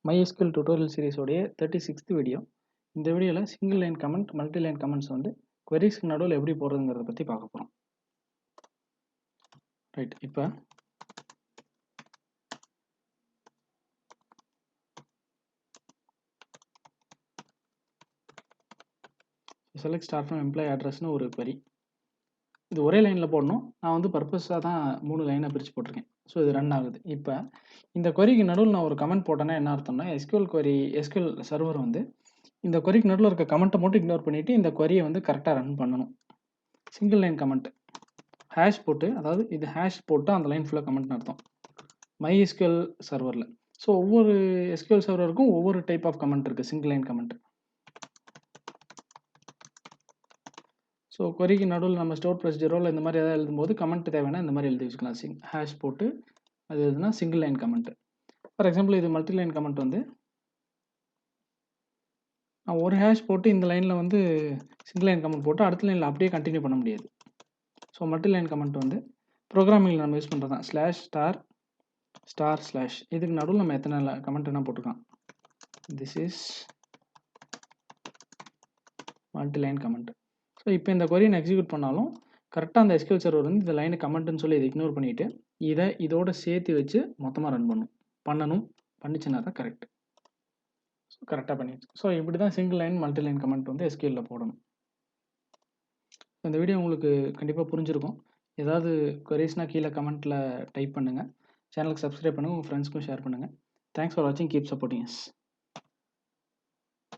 MySql tutorial series உடைய 36th video. இந்த வீடியோல single line comment, multi line comments வந்து queriesக்கு நடுவில் எப்படி போடுறதுங்கிறத பற்றி பார்க்க போகிறோம். ரைட், இப்போ select start from employee addressனு ஒரு query. இது ஒரே லைனில் போடணும். நான் வந்து பர்பஸாக தான் 3 லைனாக பிரித்து போட்டிருக்கேன். ஸோ இது ரன் ஆகுது. இப்போ இந்த queryக்கு நடுவில் நான் ஒரு கமெண்ட் போட்டேன்னா என்ன அர்த்தம்னா, SQL சர்வர் வந்து இந்த queryக்கு நடுவில் இருக்க கமெண்ட்டை மட்டும் இக்னோர் பண்ணிவிட்டு இந்த queryயை வந்து கரெக்டாக ரன் பண்ணணும். சிங்கிள் லைன் கமெண்ட் ஹேஷ் போட்டு, அதாவது இது ஹேஷ் போட்டு அந்த லைன் ஃபுல்லாக கமெண்ட்னு அர்த்தம் MySql சர்வரில். ஸோ ஒவ்வொரு SQL சர்வருக்கும் ஒவ்வொரு டைப் ஆஃப் கமெண்ட் இருக்குது, சிங்கிள் லைன் கமெண்ட். ஸோ queryக்கு நடுவில் நம்ம ஸ்டோர் ப்ரொசீஜரோ இல்லை இந்த மாதிரி எதாவது எழுதும்போது கமெண்ட் தேவைன்னா இந்த மாதிரி எழுதி வச்சுக்கலாம். ஹேஷ் போட்டு அது எதுனா single line comment. For example இது மல்டி லைன் கமெண்ட் வந்து நான் ஒரு ஹேஷ் போட்டு இந்த லைனில் வந்து சிங்கிள் லைன் கமெண்ட் போட்டு அடுத்த லைனில் அப்படியே கண்டினியூ பண்ண முடியாது. ஸோ மல்டி லைன் கமெண்ட் வந்து ப்ரோக்ராமிங்கில் நம்ம யூஸ் பண்ணுறது தான் ஸ்லாஷ் ஸ்டார் ஸ்லாஷ். இதுக்கு நடுவில் நம்ம எத்தனை கமெண்ட் என்ன போட்டுக்கலாம். This is multi line comment. So இப்போ இந்த query நான் எக்ஸிக்யூட் பண்ணாலும் கரெக்டாக அந்த SQL சர்வர் வந்து இந்த லைனை கமெண்ட்னு சொல்லி இதை இக்னோர் பண்ணிவிட்டு இதோட சேர்த்து வச்சு மொத்தமாக ரன் பண்ணிச்சுன்னா தான் கரெக்ட். ஸோ கரெக்டாக பண்ணிடுச்சு. ஸோ இப்படி தான் single line multi line comment வந்து SQLல போடணும். இந்த வீடியோ உங்களுக்கு கண்டிப்பாக புரிஞ்சிருக்கும். ஏதாவது queriesனால் கீழே கமெண்ட்டில் டைப் பண்ணுங்கள். சேனலுக்கு சப்ஸ்கிரைப் பண்ணுங்கள், உங்கள் ஃப்ரெண்ட்ஸ்க்கும் ஷேர் பண்ணுங்கள். தேங்க்ஸ் ஃபார் வாட்சிங், கீப் சப்போர்ட்டிங் அஸ்.